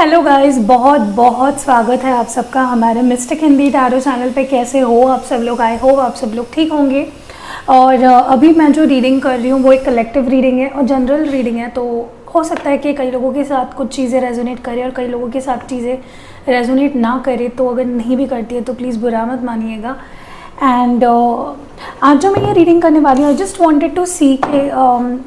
Hello guys, बहुत बहुत स्वागत है आप सबका हमारे मिस्टिक हिंदी टैरो चैनल पे। कैसे हो आप सब लोग? आई होप आप सब लोग ठीक होंगे। और अभी मैं जो रीडिंग कर रही हूँ वो एक कलेक्टिव रीडिंग है और जनरल रीडिंग है, तो हो सकता है कि कई लोगों के साथ कुछ चीज़ें रेजोनेट करें और कई लोगों के साथ चीज़ें रेजोनेट ना करें। तो अगर नहीं भी करती है तो प्लीज़ बुरा मत मानिएगा। एंड आज जो मैं ये रीडिंग करने वाली हूँ, आई जस्ट वांटेड टू सी के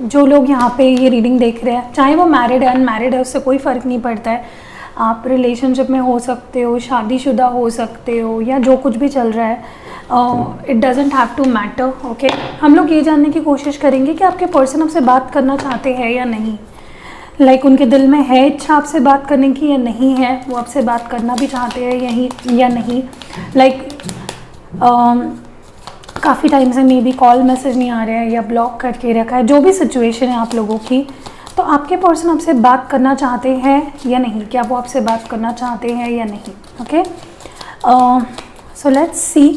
जो लोग यहाँ पे ये रीडिंग देख रहे हैं, चाहे वो मैरिड है अनमैरिड है, उससे कोई फ़र्क नहीं पड़ता है। आप रिलेशनशिप में हो सकते हो, शादीशुदा हो सकते हो, या जो कुछ भी चल रहा है, it doesn't have to matter. Okay, हम लोग ये जानने की कोशिश करेंगे कि आपके पर्सन आपसे बात करना चाहते हैं या नहीं। लाइक उनके दिल में है इच्छा आपसे बात करने की या नहीं है, वो आपसे बात करना भी चाहते हैं यही या नहीं। लाइक काफ़ी टाइम से मे बी कॉल मैसेज नहीं आ रहे हैं या ब्लॉक करके रखा है, जो भी सिचुएशन है आप लोगों की, तो आपके पर्सन आपसे बात करना चाहते हैं या नहीं, क्या वो आपसे बात करना चाहते हैं या नहीं। Okay, so let's see.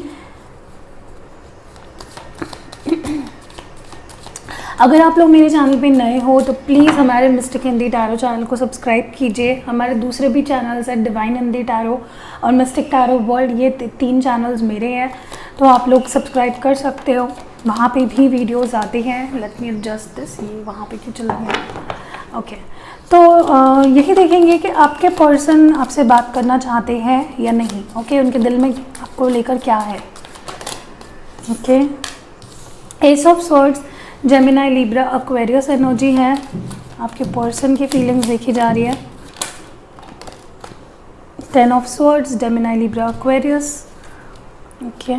अगर आप लोग मेरे चैनल पे नए हो तो प्लीज़ हमारे मिस्टिक हिंदी टैरो चैनल को सब्सक्राइब कीजिए। हमारे दूसरे भी चैनल्स हैं, डिवाइन हिंदी टैरो और मिस्टिक टैरो वर्ल्ड, ये 3 चैनल्स मेरे हैं, तो आप लोग सब्सक्राइब कर सकते हो। वहाँ पे भी वीडियोस आते हैं। लेट मी एडजस्ट दिस, ये वहाँ पे क्यों चल रही है। ओके, तो यही देखेंगे कि आपके पर्सन आपसे बात करना चाहते हैं या नहीं। ओके, उनके दिल में आपको लेकर क्या है। Okay, S of swords, Gemini, Libra, Aquarius energy है। आपके पर्सन की फीलिंग्स देखी जा रही है। 10 of swords, Gemini, Libra, Aquarius. Okay,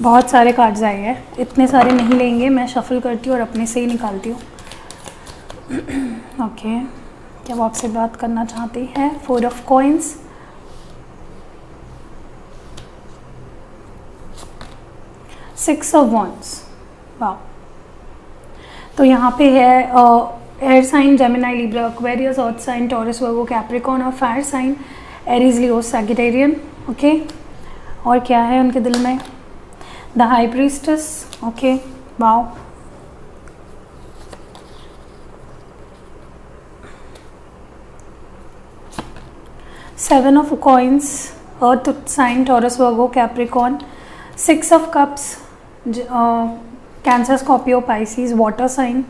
बहुत सारे कार्ड्स आए हैं, इतने सारे नहीं लेंगे, मैं शफल करती हूँ और अपने से ही निकालती हूँ। ओके, क्या वो आपसे बात करना चाहती है। 4 ऑफ कॉइंस, 6 ऑफ वॉन्ड्स। वाह, तो यहाँ पे है air sign Gemini, Libra, Aquarius, earth sign Taurus, Virgo, Capricorn और fire sign Aries, Leo, Sagittarian. Okay, और क्या है उनके दिल में। The high priestess. Okay, wow, seven of coins, earth sign Taurus, Virgo, Capricorn. 6 of cups, cancer, Scorpio, Pisces, water sign.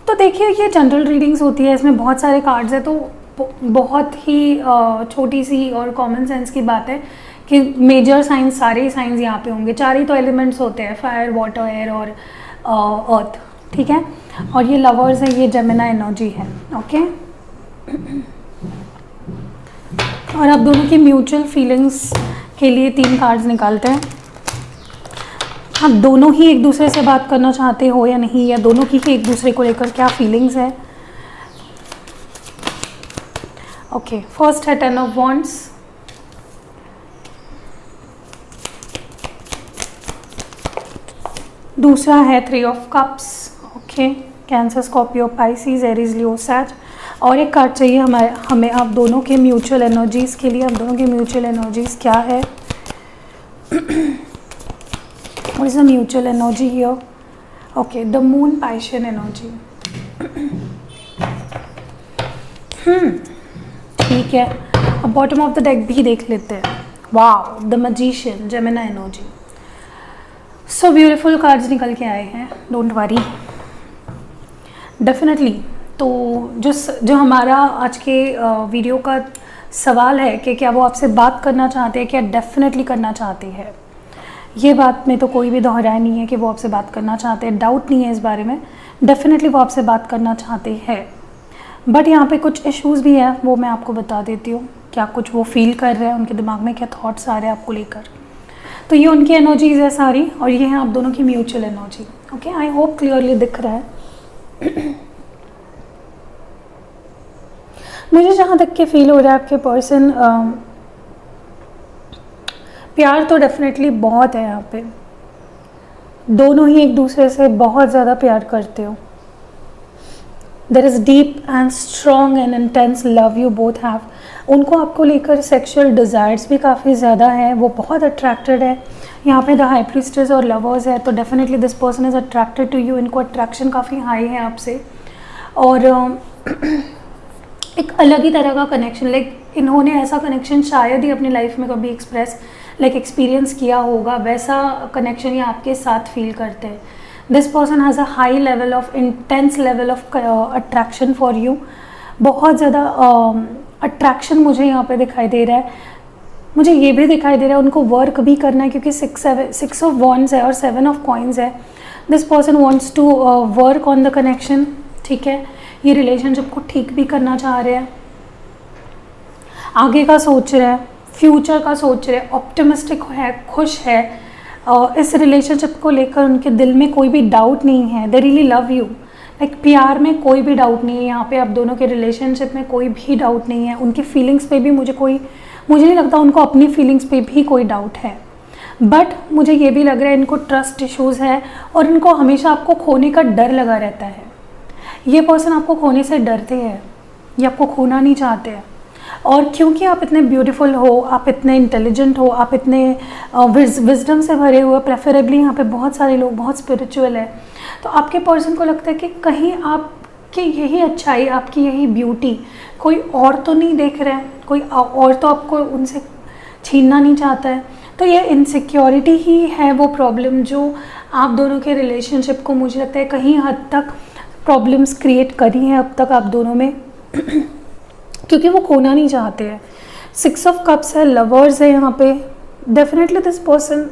तो देखिए, ये जनरल रीडिंग्स होती है, इसमें बहुत सारे कार्ड्स हैं, तो बहुत ही छोटी सी और कॉमन सेंस की बात है कि मेजर साइंस, सारे साइंस यहाँ पे होंगे। 4 ही तो एलिमेंट्स होते हैं, फायर, वाटर, एयर और अर्थ। ठीक है, और ये लवर्स है, ये जेमिनी एनर्जी है। ओके, और आप दोनों की म्यूचुअल फीलिंग्स के लिए 3 कार्ड्स निकालते हैं। आप दोनों ही एक दूसरे से बात करना चाहते हो या नहीं, या दोनों की ही एक दूसरे को लेकर क्या फीलिंग्स है। ओके, फर्स्ट है 10 ऑफ वॉन्ड्स, दूसरा है 3 of cups. Okay, cancer, Scorpio, Pisces, Aries, Leo, Sag. और एक कार्ड चाहिए हमें आप दोनों के म्यूचुअल एनर्जीज़ के लिए। आप दोनों के म्यूचुअल एनर्जीज़ क्या है। What is the mutual energy here? Okay, the moon, Piscean energy. ठीक है, अब बॉटम ऑफ द डेक भी देख लेते हैं। Wow, the magician, Gemini energy. So beautiful cards निकल के आए हैं, डोंट वरी। डेफिनेटली, तो जो हमारा आज के वीडियो का सवाल है कि क्या वो आपसे बात करना चाहते हैं, क्या डेफिनेटली करना चाहते हैं। ये बात में तो कोई भी दोहराया नहीं है कि वो आपसे बात करना चाहते हैं, डाउट नहीं है इस बारे में। डेफिनेटली वो आपसे बात करना चाहते हैं, बट यहाँ पे कुछ इश्यूज़ भी हैं, वो मैं आपको बता देती हूँ। क्या कुछ वो फील कर रहे हैं, उनके दिमाग में क्या थॉट्स आ रहे हैं आपको लेकर। तो ये उनकी एनर्जीज़ है सारी, और ये है आप दोनों की mutual energy. Okay, I hope clearly दिख रहा है। मुझे जहाँ तक के फील हो रहा है, आपके पर्सन प्यार तो डेफिनेटली बहुत है यहाँ पे। दोनों ही एक दूसरे से बहुत ज़्यादा प्यार करते हो। There is deep and strong and intense love you both have. उनको आपको लेकर सेक्सुअल डिज़ायर्स भी काफ़ी ज़्यादा है, वो बहुत अट्रैक्टेड है। यहाँ पे द हाई प्रीस्टेस और लवर्स है, तो definitely this person is attracted to you. इनको अट्रैक्शन काफ़ी हाई है आपसे। और एक अलग ही तरह का कनेक्शन, लाइक इन्होंने ऐसा कनेक्शन शायद ही अपनी लाइफ में कभी एक्सपीरियंस किया होगा, वैसा कनेक्शन ये आपके साथ फील करते हैं। This person has a high level of intense level of attraction for you. बहुत ज़्यादा अट्रैक्शन मुझे यहाँ पे दिखाई दे रहा है। मुझे ये भी दिखाई दे रहा है उनको वर्क भी करना है, क्योंकि 6 ऑफ वॉन्ड्स है और 7 ऑफ कॉइन्स है। This person wants to work on the connection, ठीक है। ये रिलेशनशिप को ठीक भी करना चाह रहे हैं, आगे का सोच रहे हैं, फ्यूचर का सोच रहे हैं, ऑप्टिमिस्टिक है, खुश है। इस रिलेशनशिप को लेकर उनके दिल में कोई भी डाउट नहीं है। They really love you, like प्यार में कोई भी डाउट नहीं है यहाँ पे। आप दोनों के रिलेशनशिप में कोई भी डाउट नहीं है। उनकी फीलिंग्स पे भी मुझे नहीं लगता उनको अपनी फीलिंग्स पे भी कोई डाउट है। बट मुझे ये भी लग रहा है इनको ट्रस्ट इश्यूज़ है और इनको हमेशा आपको खोने का डर लगा रहता है। ये पर्सन आपको खोने से डरते हैं, ये आपको खोना नहीं चाहते हैं। और क्योंकि आप इतने ब्यूटीफुल हो, आप इतने इंटेलिजेंट हो, आप इतने विजडम से भरे हुए, प्रेफरेबली यहाँ पे बहुत सारे लोग बहुत स्पिरिचुअल है, तो आपके पर्सन को लगता है कि कहीं आपकी यही अच्छाई, आपकी यही ब्यूटी कोई और तो नहीं देख रहा है, कोई और तो आपको उनसे छीनना नहीं चाहता है। तो ये इनसिक्योरिटी ही है वो प्रॉब्लम जो आप दोनों के रिलेशनशिप को मुझे लगता है कहीं हद तक प्रॉब्लम्स क्रिएट करी हैं अब तक आप दोनों में क्योंकि वो खोना नहीं चाहते हैं। 6 ऑफ कप्स है, लवर्स है यहाँ पे। डेफिनेटली दिस पर्सन,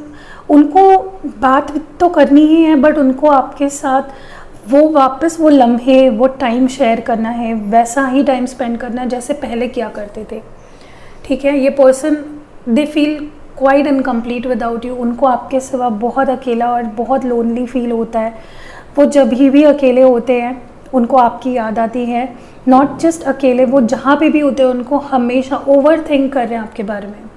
उनको बात तो करनी ही है, बट उनको आपके साथ वो वापस वो लम्हे, वो टाइम शेयर करना है, वैसा ही टाइम स्पेंड करना है जैसे पहले किया करते थे, ठीक है। ये person they feel quite incomplete without you. उनको आपके सिवा बहुत अकेला और बहुत लोनली फील होता है। वो जब भी अकेले होते हैं उनको आपकी याद आती है। नॉट जस्ट अकेले, वो जहाँ पे भी होते हैं उनको हमेशा ओवर थिंक कर रहे हैं आपके बारे में,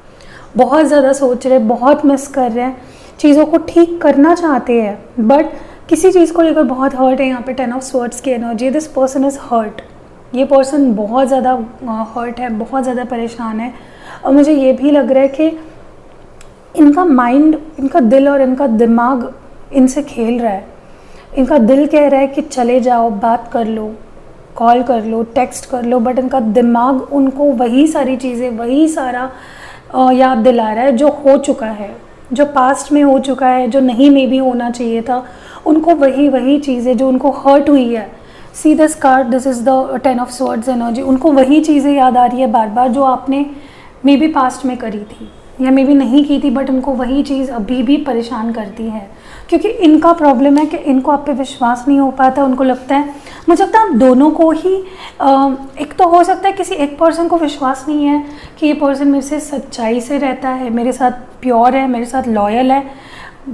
बहुत ज़्यादा सोच रहे हैं, बहुत मिस कर रहे हैं, चीज़ों को ठीक करना चाहते हैं, बट किसी चीज़ को लेकर बहुत हर्ट है। यहाँ पे 10 ऑफ स्वर्ड्स की energy, this person is hurt. ये पर्सन बहुत ज़्यादा हर्ट है, बहुत ज़्यादा परेशान है। और मुझे ये भी लग रहा है कि इनका माइंड, इनका दिल और इनका दिमाग इनसे खेल रहा है। इनका दिल कह रहा है कि चले जाओ, बात कर लो, कॉल कर लो, टेक्स्ट कर लो, बट इनका दिमाग उनको वही सारी चीज़ें, वही सारा याद दिला रहा है जो हो चुका है, जो पास्ट में हो चुका है, जो नहीं मे भी होना चाहिए था। उनको वही चीज़ें जो उनको हर्ट हुई है। See this card, this is the 10 of swords energy. उनको वही चीज़ें याद आ रही है बार बार जो आपने मे बी पास्ट में करी थी या मे बी नहीं की थी, बट उनको वही चीज़ अभी भी परेशान करती है। क्योंकि इनका प्रॉब्लम है कि इनको आप पे विश्वास नहीं हो पाता। उनको लगता है, मुझे लगता है आप दोनों को ही एक तो हो सकता है किसी एक पर्सन को विश्वास नहीं है कि ये पर्सन मेरे से सच्चाई से रहता है, मेरे साथ प्योर है, मेरे साथ लॉयल है,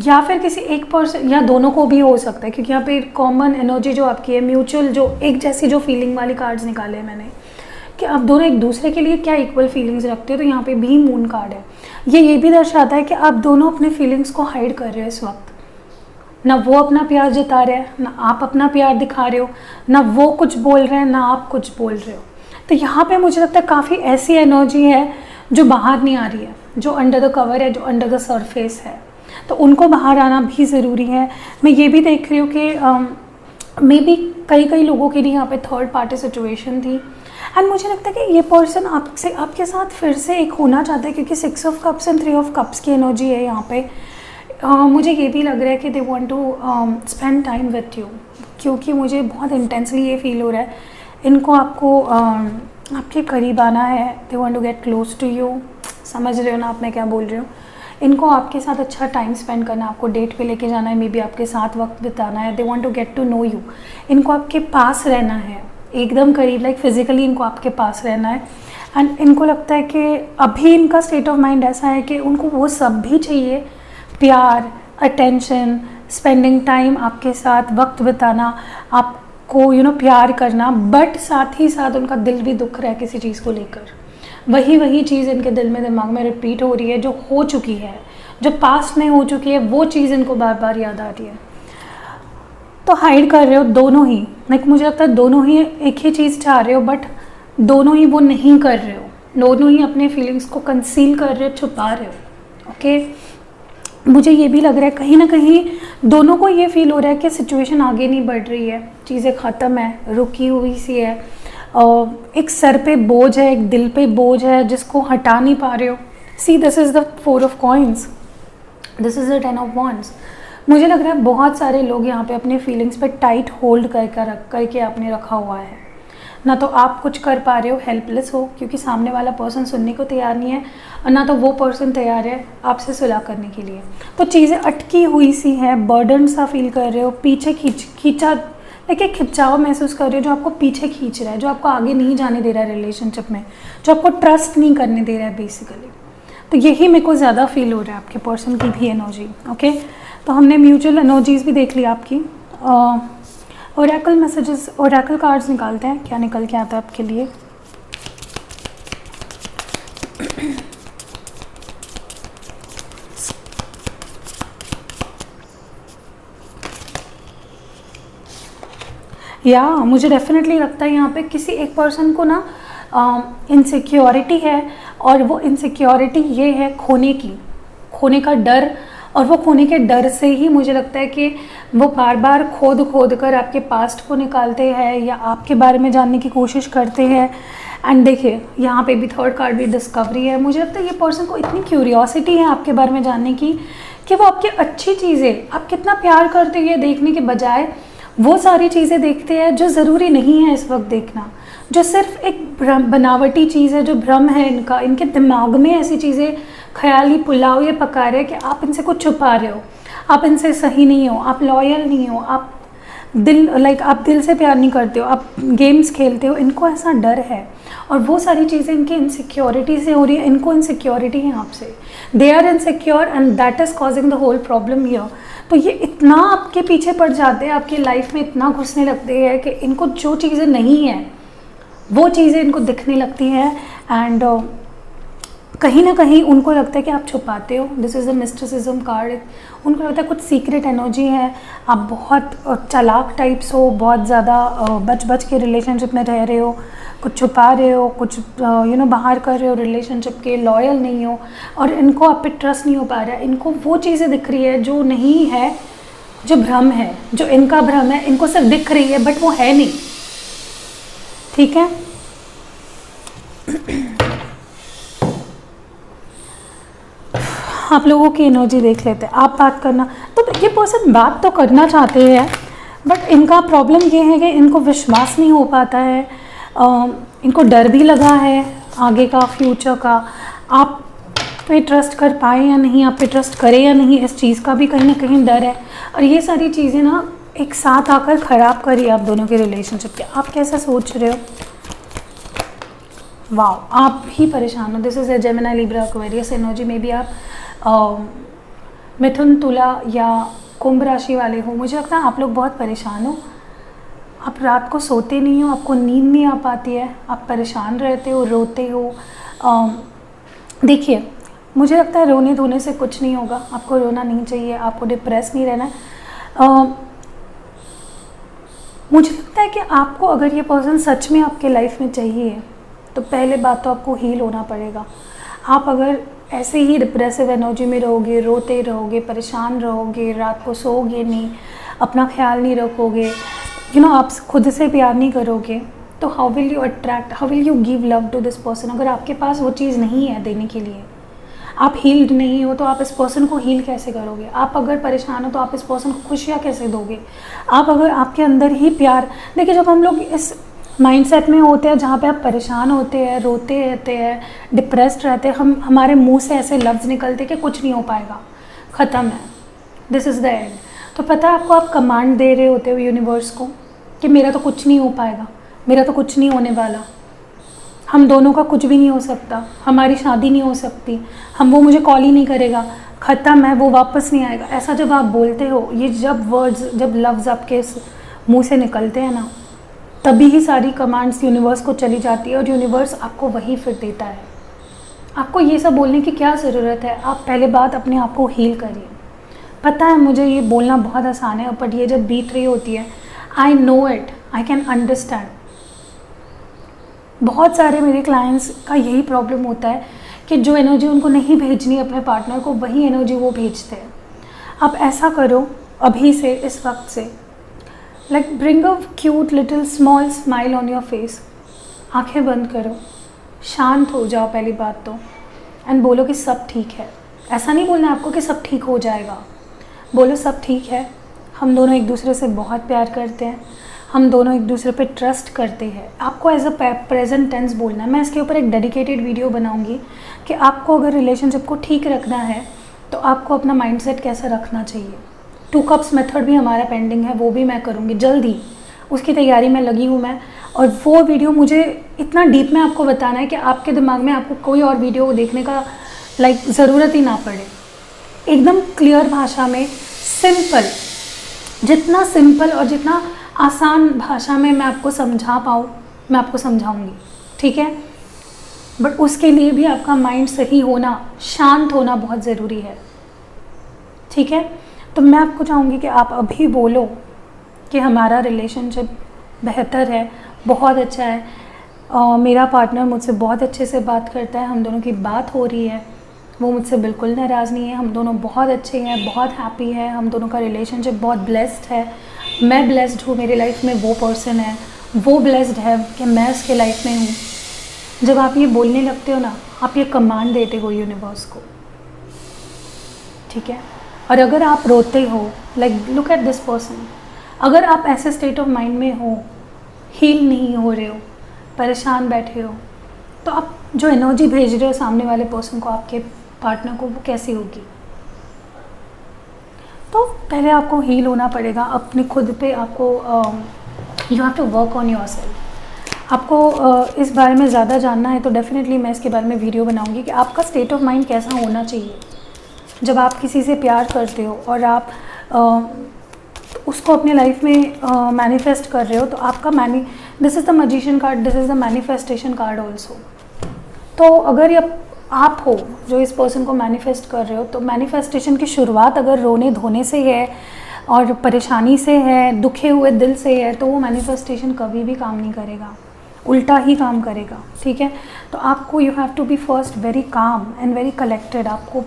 या फिर किसी एक पर्सन, या दोनों को भी हो सकता है। क्योंकि यहाँ पे कॉमन एनर्जी जो आपकी है, म्यूचुअल, जो एक जैसी जो फीलिंग वाली कार्ड्स निकाले हैं मैंने, कि आप दोनों एक दूसरे के लिए क्या इक्वल फीलिंग्स रखते हो। तो यहाँ पे भी मून कार्ड है। ये भी दर्शाता है कि आप दोनों अपने फीलिंग्स को हाइड कर रहे हो इस वक्त। ना वो अपना प्यार जता रहे हैं, ना आप अपना प्यार दिखा रहे हो, ना वो कुछ बोल रहे हैं, ना आप कुछ बोल रहे हो। तो यहाँ पे मुझे लगता है काफ़ी ऐसी एनर्जी है जो बाहर नहीं आ रही है, जो अंडर द कवर है, जो अंडर द सरफेस है। तो उनको बाहर आना भी ज़रूरी है। मैं ये भी देख रही हूँ कि मे बी कई लोगों के लिए यहाँ पे थर्ड पार्टी सिचुएशन थी। एंड मुझे लगता है कि ये पर्सन आपके साथ फिर से एक होना चाहता है, क्योंकि 6 of cups and 3 of cups की एनर्जी है यहाँ पे। मुझे ये भी लग रहा है कि they want to spend time with you, क्योंकि मुझे बहुत इंटेंसली ये फील हो रहा है इनको आपको आपके करीब आना है। They want to get close to you. समझ रहे हो ना आप मैं क्या बोल रही हूँ। इनको आपके साथ अच्छा टाइम स्पेंड करना, आपको डेट पे लेके जाना है, मे बी आपके साथ वक्त बिताना है। They want to get to know you. इनको आपके पास रहना है, एकदम करीब, लाइक फिजिकली इनको आपके पास रहना है। एंड इनको लगता है कि अभी इनका स्टेट ऑफ माइंड ऐसा है कि उनको वो सब भी चाहिए, प्यार, अटेंशन, स्पेंडिंग टाइम आपके साथ, वक्त बिताना, आपको प्यार करना, बट साथ ही साथ उनका दिल भी दुख रहा है किसी चीज़ को लेकर। वही चीज़ इनके दिल में, दिमाग में रिपीट हो रही है, जो हो चुकी है, जो पास्ट में हो चुकी है, वो चीज़ इनको बार बार याद आ रही है। तो हाइड कर रहे हो दोनों ही, लाइक मुझे लगता है दोनों ही एक ही चीज़ चाह रहे हो, बट दोनों ही वो नहीं कर रहे हो। दोनों ही अपने फीलिंग्स को कंसील कर रहे हो, छुपा रहे हो। ओके, मुझे ये भी लग रहा है कहीं ना कहीं दोनों को ये फील हो रहा है कि सिचुएशन आगे नहीं बढ़ रही है, चीज़ें ख़त्म है, रुकी हुई सी है। एक सर पे बोझ है, एक दिल पे बोझ है जिसको हटा नहीं पा रहे हो। See this is the 4 of coins, this is the 10 of wands. मुझे लग रहा है बहुत सारे लोग यहाँ पे अपने फीलिंग्स पे टाइट होल्ड करके आपने रखा हुआ है। ना तो आप कुछ कर पा रहे हो, हेल्पलेस हो क्योंकि सामने वाला पर्सन सुनने को तैयार नहीं है, और ना तो वो पर्सन तैयार है आपसे सुलह करने के लिए। तो चीज़ें अटकी हुई सी हैं, बर्डन सा फील कर रहे हो, पीछे खींचा देखिए खिंचाव महसूस कर रहे हो जो आपको पीछे खींच रहा है, जो आपको आगे नहीं जाने दे रहा है रिलेशनशिप में, जो आपको ट्रस्ट नहीं करने दे रहा है बेसिकली। तो यही मेरे को ज़्यादा फील हो रहा है आपके पर्सन की भी एनर्जी। ओके, तो हमने म्यूचुअल एनर्जीज भी देख ली आपकी। ओरेकल मैसेजेस, ओरेकल कार्ड्स निकालते हैं, क्या निकल के आता है आपके लिए। या मुझे डेफिनेटली लगता है यहाँ पे किसी एक पर्सन को ना इनसिक्योरिटी है, और वो इनसिक्योरिटी ये है खोने का डर, और वो खोने के डर से ही मुझे लगता है कि वो बार बार खोद कर आपके पास्ट को निकालते हैं या आपके बारे में जानने की कोशिश करते हैं। एंड देखिए यहाँ पे भी थर्ड कार्ड भी डिस्कवरी है। मुझे लगता है ये पर्सन को इतनी क्यूरियोसिटी है आपके बारे में जानने की कि वो आपकी अच्छी चीज़ें, आप कितना प्यार करते हो ये देखने के बजाय वो सारी चीज़ें देखते हैं जो ज़रूरी नहीं है इस वक्त देखना, जो सिर्फ एक बनावटी चीज़ है, जो भ्रम है इनका, इनके दिमाग में ऐसी चीज़ें ख्याली पुलाव ये पका रहे हैं कि आप इनसे कुछ छुपा रहे हो, आप इनसे सही नहीं हो, आप लॉयल नहीं हो, आप आप दिल से प्यार नहीं करते हो, आप गेम्स खेलते हो। इनको ऐसा डर है और वो सारी चीज़ें इनकी इनसिक्योरिटी से हो रही है। इनको इनसिक्योरिटी है आपसे, they are insecure and that is causing the whole problem here. तो ये इतना आपके पीछे पड़ जाते हैं, आपकी लाइफ में इतना घुसने लगते हैं कि इनको जो चीज़ें नहीं हैं वो चीज़ें इनको दिखने लगती हैं। एंड कहीं ना कहीं उनको लगता है कि आप छुपाते हो। This is the mysticism card. उनको लगता है कुछ सीक्रेट एनर्जी है, आप बहुत चालाक टाइप्स हो, बहुत ज़्यादा बच के रिलेशनशिप में रह रहे हो, कुछ छुपा रहे हो, कुछ बाहर कर रहे हो रिलेशनशिप के, लॉयल नहीं हो, और इनको आप पे ट्रस्ट नहीं हो पा रहा है। इनको वो चीज़ें दिख रही है जो नहीं है, जो भ्रम है, जो इनका भ्रम है, इनको सिर्फ दिख रही है बट वो है नहीं। ठीक है, आप लोगों की एनर्जी देख लेते हैं। आप बात करना, तो ये पर्सन बात तो करना चाहते हैं बट इनका प्रॉब्लम ये है कि इनको विश्वास नहीं हो पाता है, इनको डर भी लगा है आगे का, फ्यूचर का। आप पे ट्रस्ट कर पाए या नहीं, आप पे ट्रस्ट करें या नहीं, इस चीज़ का भी कहीं ना कहीं डर है। और ये सारी चीज़ें ना एक साथ आकर ख़राब करिए आप दोनों के रिलेशनशिप के। आप कैसा सोच रहे हो? वाह, आप भी परेशान हो। This is a Gemini, Libra, Aquarius energy में भी आप मिथुन, तुला या कुंभ राशि वाले हो। मुझे लगता है आप लोग बहुत परेशान हो, आप रात को सोते नहीं हो, आपको नींद नहीं आ पाती है, आप परेशान रहते हो, रोते हो। देखिए मुझे लगता है रोने धोने से कुछ नहीं होगा, आपको रोना नहीं चाहिए, आपको डिप्रेस नहीं रहना है। मुझे लगता है कि आपको अगर ये पर्सन सच में आपके लाइफ में चाहिए तो पहले बात तो आपको हील होना पड़ेगा। आप अगर ऐसे ही डिप्रेसिव एनर्जी में रहोगे, रोते रहोगे, परेशान रहोगे, रात को सोओगे नहीं, अपना ख्याल नहीं रखोगे, आप खुद से प्यार नहीं करोगे, तो how will you attract, how will you give love to this person? अगर आपके पास वो चीज़ नहीं है देने के लिए, आप हील्ड नहीं हो, तो आप इस पर्सन को हील कैसे करोगे? आप अगर परेशान हो तो आप इस पर्सन को खुशियाँ कैसे दोगे? आप अगर आपके अंदर ही प्यार, देखिए जब हम लोग इस माइंडसेट में होते हैं जहाँ पे आप परेशान होते हैं, रोते रहते हैं, डिप्रेस्ड रहते हैं, हमारे मुंह से ऐसे लफ्ज़ निकलते कि कुछ नहीं हो पाएगा, ख़त्म है, दिस इज़ द एंड। तो पता है आपको, आप कमांड दे रहे होते हो यूनिवर्स को कि मेरा तो कुछ नहीं हो पाएगा, मेरा तो कुछ नहीं होने वाला, हम दोनों का कुछ भी नहीं हो सकता, हमारी शादी नहीं हो सकती, वो मुझे कॉल ही नहीं करेगा, ख़त्म है, वो वापस नहीं आएगा। ऐसा जब आप बोलते हो, ये जब वर्ड्स, जब लफ्ज़ आपके मुँह से निकलते हैं ना, तभी ही सारी कमांड्स यूनिवर्स को चली जाती है और यूनिवर्स आपको वही फिर देता है। आपको ये सब बोलने की क्या ज़रूरत है? आप पहले बात अपने आप को हील करिए। पता है मुझे ये बोलना बहुत आसान है, बट ये जब बीत रही होती है, I know it, I can understand. बहुत सारे मेरे क्लाइंट्स का यही प्रॉब्लम होता है कि जो एनर्जी उनको नहीं भेजनी अपने पार्टनर को, वही एनर्जी वो भेजते हैं। आप ऐसा करो अभी से, इस वक्त से, like bring a cute little small smile on your face. आंखें बंद करो, शांत हो जाओ पहली बात तो, एंड बोलो कि सब ठीक है। ऐसा नहीं बोलना आपको कि सब ठीक हो जाएगा, बोलो सब ठीक है, हम दोनों एक दूसरे से बहुत प्यार करते हैं, हम दोनों एक दूसरे पे ट्रस्ट करते हैं। आपको एज अ प्रेजेंट टेंस बोलना है। मैं इसके ऊपर एक डेडिकेटेड वीडियो बनाऊंगी कि आपको अगर रिलेशनशिप को ठीक रखना है तो आपको अपना माइंडसेट कैसा रखना चाहिए। 2 कप्स मेथड भी हमारा पेंडिंग है, वो भी मैं करूँगी जल्दी, उसकी तैयारी में लगी हूँ मैं। और वो वीडियो मुझे इतना डीप में आपको बताना है कि आपके दिमाग में आपको कोई और वीडियो देखने का ज़रूरत ही ना पड़े। एकदम क्लियर भाषा में, सिंपल, जितना सिंपल और जितना आसान भाषा में मैं आपको समझा पाऊँ मैं आपको समझाऊंगी, ठीक है। बट उसके लिए भी आपका माइंड सही होना, शांत होना बहुत ज़रूरी है, ठीक है। तो मैं आपको चाहूँगी कि आप अभी बोलो कि हमारा रिलेशनशिप बेहतर है, बहुत अच्छा है, मेरा पार्टनर मुझसे बहुत अच्छे से बात करता है, हम दोनों की बात हो रही है, वो मुझसे बिल्कुल नाराज़ नहीं है, हम दोनों बहुत अच्छे हैं, बहुत हैप्पी है, हम दोनों का रिलेशनशिप बहुत ब्लेस्ड है। मैं ब्लेस्ड हूँ, मेरी लाइफ में वो पर्सन है, वो ब्लेस्ड है कि मैं उसके लाइफ में हूँ। जब आप ये बोलने लगते हो ना, आप ये कमांड देते हो यूनिवर्स को, ठीक है। और अगर आप रोते हो, like look at this person, अगर आप ऐसे स्टेट ऑफ माइंड में हो, हील नहीं हो रहे हो, परेशान बैठे हो, तो आप जो एनर्जी भेज रहे हो सामने वाले पर्सन को, आपके पार्टनर को, वो कैसी होगी। तो पहले आपको हील होना पड़ेगा अपने खुद पे। आपको you have to work on yourself. आपको इस बारे में ज़्यादा जानना है तो डेफिनेटली मैं इसके बारे में वीडियो बनाऊंगी कि आपका स्टेट ऑफ माइंड कैसा होना चाहिए जब आप किसी से प्यार करते हो और आप उसको अपने लाइफ में मैनिफेस्ट कर रहे हो। तो आपका this is the magician card, this is the manifestation card also. तो अगर ये आप हो जो इस पर्सन को मैनिफेस्ट कर रहे हो, तो मैनिफेस्टेशन की शुरुआत अगर रोने धोने से है और परेशानी से है, दुखे हुए दिल से है, तो वो मैनिफेस्टेशन कभी भी काम नहीं करेगा, उल्टा ही काम करेगा, ठीक है। तो आपको you have to be first very calm and very collected. आपको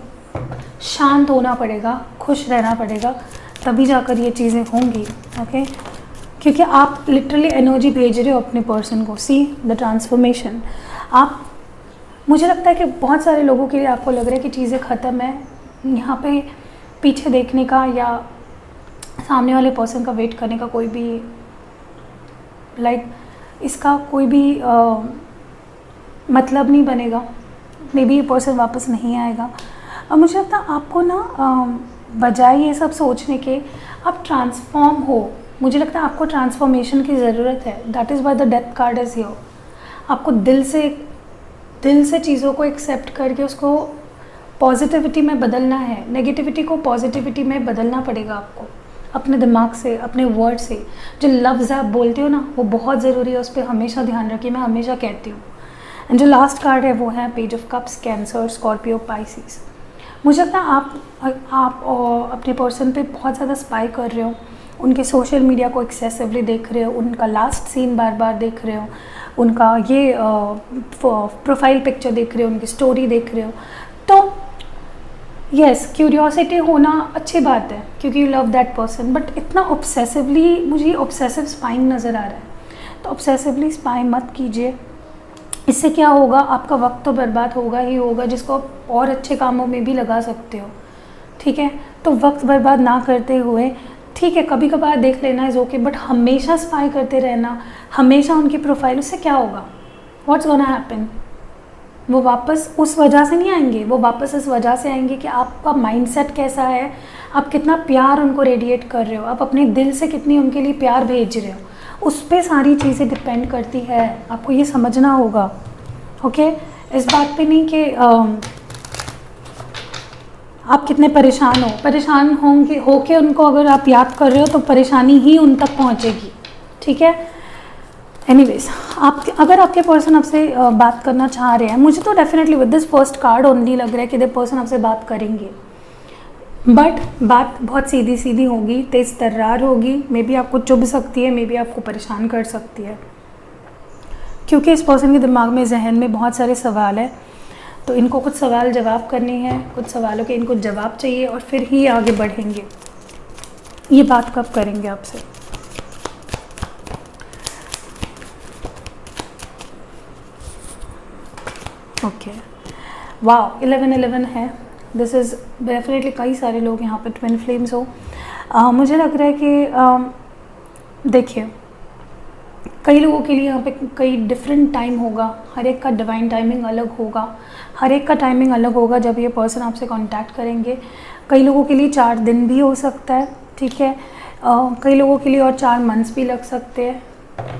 शांत होना पड़ेगा, खुश रहना पड़ेगा, तभी जाकर ये चीज़ें होंगी, ओके। क्योंकि आप लिटरली एनर्जी भेज रहे हो अपने पर्सन को। See the transformation. आप, मुझे लगता है कि बहुत सारे लोगों के लिए आपको लग रहा है कि चीज़ें ख़त्म है, यहाँ पे पीछे देखने का या सामने वाले पर्सन का वेट करने का कोई भी इसका कोई भी मतलब नहीं बनेगा। मे बी ये पर्सन वापस नहीं आएगा। और मुझे लगता है आपको ना बजाय ये सब सोचने के, आप ट्रांसफॉर्म हो। मुझे लगता है आपको ट्रांसफॉर्मेशन की ज़रूरत है। That is why the death card is here. आपको दिल से चीज़ों को एक्सेप्ट करके उसको पॉजिटिविटी में बदलना है। नेगेटिविटी को पॉजिटिविटी में बदलना पड़ेगा आपको, अपने दिमाग से, अपने वर्ड से। जो लफ्ज़ आप बोलते हो ना, वो बहुत ज़रूरी है, उस पर हमेशा ध्यान रखिए। मैं हमेशा कहती हूँ। एंड जो लास्ट कार्ड है वो है page of cups, cancer, Scorpio, Pisces. मुझे लगता है आप अपने पर्सन पे बहुत ज़्यादा स्पाई कर रहे हो, उनके सोशल मीडिया को एक्सेसिवली देख रहे हो, उनका लास्ट सीन बार बार देख रहे हो, उनका ये प्रोफाइल पिक्चर देख रहे हो, उनकी स्टोरी देख रहे हो। तो यस, क्यूरियोसिटी होना अच्छी बात है क्योंकि you love that person, but इतना ऑब्सेसिवली, मुझे ऑब्सेसिव स्पाइंग नज़र आ रहा है। तो ऑब्सेसिवली स्पाई मत कीजिए। इससे क्या होगा, आपका वक्त तो बर्बाद होगा ही होगा, जिसको आप और अच्छे कामों में भी लगा सकते हो, ठीक है। तो वक्त बर्बाद ना करते हुए, ठीक है, कभी कभार देख लेना इज़ ओके, बट हमेशा स्पाई करते रहना, हमेशा उनकी प्रोफाइल, उससे क्या होगा, व्हाट्स गोना हैपन। वो वापस उस वजह से नहीं आएंगे, वो वापस इस वजह से आएंगे कि आपका माइंडसेट कैसा है, आप कितना प्यार उनको रेडिएट कर रहे हो, आप अपने दिल से कितनी उनके लिए प्यार भेज रहे हो, उस पर सारी चीज़ें डिपेंड करती है। आपको ये समझना होगा, ओके। इस बात पे नहीं कि आप कितने परेशान होके उनको अगर आप याद कर रहे हो तो परेशानी ही उन तक पहुंचेगी, ठीक है। एनीवेज, अगर आपके पर्सन आपसे बात करना चाह रहे हैं, मुझे तो definitely with this first card only लग रहा है कि द पर्सन आपसे बात करेंगे, बट बात बहुत सीधी सीधी होगी, तेज़ तर्रार होगी, मे बी आपको चुभ सकती है, मे बी आपको परेशान कर सकती है, क्योंकि इस पर्सन के दिमाग में, जहन में बहुत सारे सवाल हैं। तो इनको कुछ सवाल जवाब करने हैं, कुछ सवालों के इनको जवाब चाहिए और फिर ही आगे बढ़ेंगे। ये बात कब करेंगे आपसे? ओके, वाह 11-11 है। दिस इज़ डेफिनेटली कई सारे लोग यहाँ पे ट्विन फ्लेम्स हो। मुझे लग रहा है कि देखिए, कई लोगों के लिए यहाँ पे कई डिफरेंट टाइम होगा, हर एक का डिवाइन टाइमिंग अलग होगा, हर एक का टाइमिंग अलग होगा जब ये पर्सन आपसे कांटेक्ट करेंगे। कई लोगों के लिए 4 दिन भी हो सकता है, ठीक है। कई लोगों के लिए और 4 मंथ्स भी लग सकते हैं,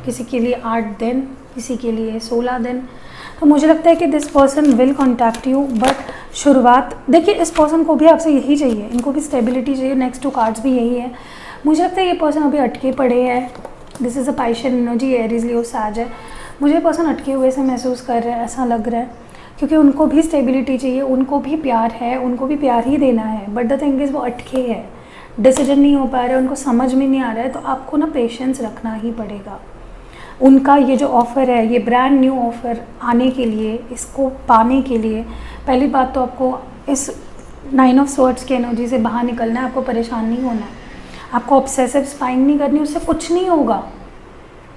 किसी के लिए 8 दिन, किसी के लिए 16 दिन। तो मुझे लगता है कि this person will contact you, but शुरुआत देखिए, इस पर्सन को भी आपसे यही चाहिए, इनको भी स्टेबिलिटी चाहिए। नेक्स्ट 2 कार्ड्स भी यही है। मुझे लगता है ये पर्सन अभी अटके पड़े हैं। This is a passion energy, Aries, Leo, Sag है। मुझे पर्सन अटके हुए से महसूस कर रहे हैं, ऐसा लग रहा है, क्योंकि उनको भी स्टेबिलिटी चाहिए, उनको भी प्यार है, उनको भी प्यार ही देना है, बट द थिंग इज़ वो अटके हैं, डिसीजन नहीं हो पा रहा है, उनको समझ में नहीं आ रहा है। तो आपको ना पेशेंस रखना ही पड़ेगा। उनका ये जो ऑफ़र है, ये ब्रांड न्यू ऑफ़र आने के लिए, इसको पाने के लिए, पहली बात तो आपको इस 9 ऑफ स्वॉर्ड्स की एनर्जी से बाहर निकलना है। आपको परेशान नहीं होना है, आपको ऑब्सेसिव स्पाइंग नहीं करनी, उससे कुछ नहीं होगा।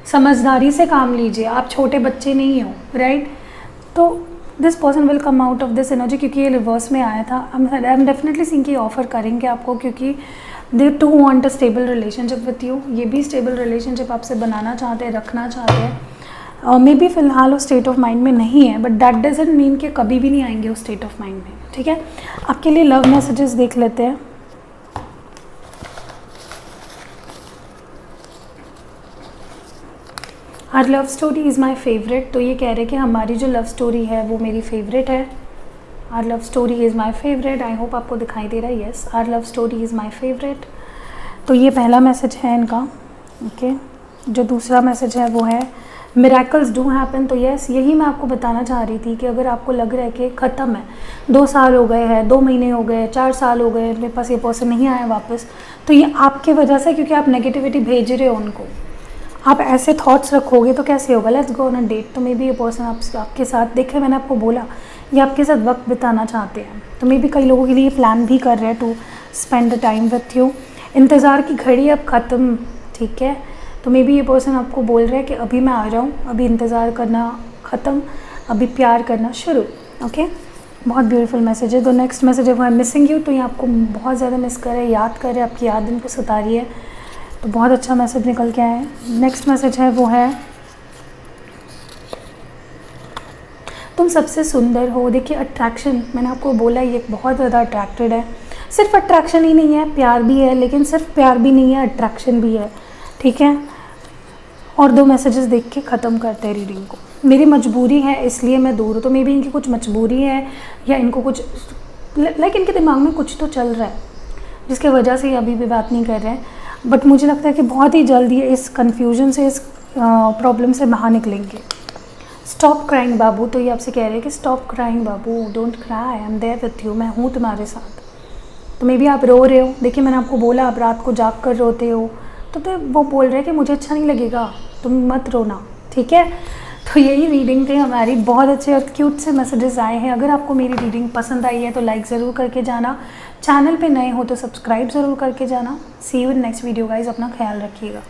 समझदारी से काम लीजिए, आप छोटे बच्चे नहीं हो, राइट। तो this person will come out of this energy, क्योंकि ये रिवर्स में आया था। आई एम डेफिनेटली सिंह की ऑफ़र करेंगे आपको, क्योंकि they too want a stable relationship with you. ये भी स्टेबल रिलेशनशिप आपसे बनाना चाहते हैं, रखना चाहते हैं। मे बी फ़िलहाल वो स्टेट ऑफ माइंड में नहीं है, बट दैट डजंट मीन कि कभी भी नहीं आएंगे उस स्टेट ऑफ माइंड में, ठीक है। आपके लिए लव मैसेजेस देख लेते हैं। Our love story is my favourite. तो ये कह रहे हैं कि हमारी जो लव स्टोरी है वो मेरी फेवरेट है। Our love story is my favourite. I hope आपको दिखाई दे रहा है। Yes, our love story is my favourite. तो ये पहला मैसेज है इनका, ओके। जो दूसरा मैसेज है वो है मिरेकल्स डू हैपन। तो यस, यही मैं आपको बताना चाह रही थी कि अगर आपको लग रहा है कि ख़त्म है, 2 साल हो गए हैं, 2 महीने हो गए, 4 साल हो गए, मेरे पास ये पर्सन नहीं आया वापस, तो ये आपके वजह से, क्योंकि आप नेगेटिविटी भेज रहे हो उनको। आप ऐसे थॉट्स रखोगे तो कैसे होगा। Let's go on a date. तो मे बी ये पर्सन आपके साथ, देखे मैंने आपको बोला, ये आपके साथ वक्त बिताना चाहते हैं। तो मे बी कई लोगों के लिए प्लान भी कर रहे हैं to spend the time with you. इंतज़ार की घड़ी अब ख़त्म, ठीक है। तो मे बी ये पर्सन आपको बोल रहा है कि अभी मैं आ जाऊँ, अभी इंतज़ार करना ख़त्म, अभी प्यार करना शुरू, ओके। बहुत ब्यूटीफुल मैसेज है। तो नेक्स्ट मैसेज है वो है मिसिंग यू। तो ये आपको बहुत ज़्यादा मिस कर रहे हैं, याद कर रहे हैं, आपकी याद इनको सता रही है। तो बहुत अच्छा मैसेज निकल के आया है। नेक्स्ट मैसेज है वो है तुम सबसे सुंदर हो। देखिए, अट्रैक्शन, मैंने आपको बोला ये बहुत ज़्यादा अट्रैक्टेड है। सिर्फ अट्रैक्शन ही नहीं है, प्यार भी है, लेकिन सिर्फ प्यार भी नहीं है, अट्रैक्शन भी है, ठीक है। और 2 मैसेजेस देख के ख़त्म करते हैं रीडिंग को। मेरी मजबूरी है इसलिए मैं दूर हूँ। तो मे बी इनकी कुछ मजबूरी है, या इनको कुछ लाइक इनके दिमाग में कुछ तो चल रहा है जिसकी वजह से ये अभी भी बात नहीं कर रहे हैं। बट मुझे लगता है कि बहुत ही जल्दी इस कन्फ्यूजन से, इस प्रॉब्लम से बाहर निकलेंगे। स्टॉप क्राइंग बाबू। तो ये आपसे कह रहे हैं कि स्टॉप क्राइंग बाबू, don't cry, I am there with you. मैं हूँ तुम्हारे साथ। तो मे बी आप रो रहे हो। देखिए, मैंने आपको बोला आप रात को जाग कर रोते हो, तो वो बोल रहे हैं कि मुझे अच्छा नहीं लगेगा, तुम मत रोना, ठीक है। तो यही रीडिंग थी हमारी। बहुत अच्छे और क्यूट से मैसेजेस आए हैं। अगर आपको मेरी रीडिंग पसंद आई है तो लाइक ज़रूर करके जाना। चैनल पे नए हो तो सब्सक्राइब ज़रूर करके जाना। See you in next video guys. अपना ख्याल रखिएगा।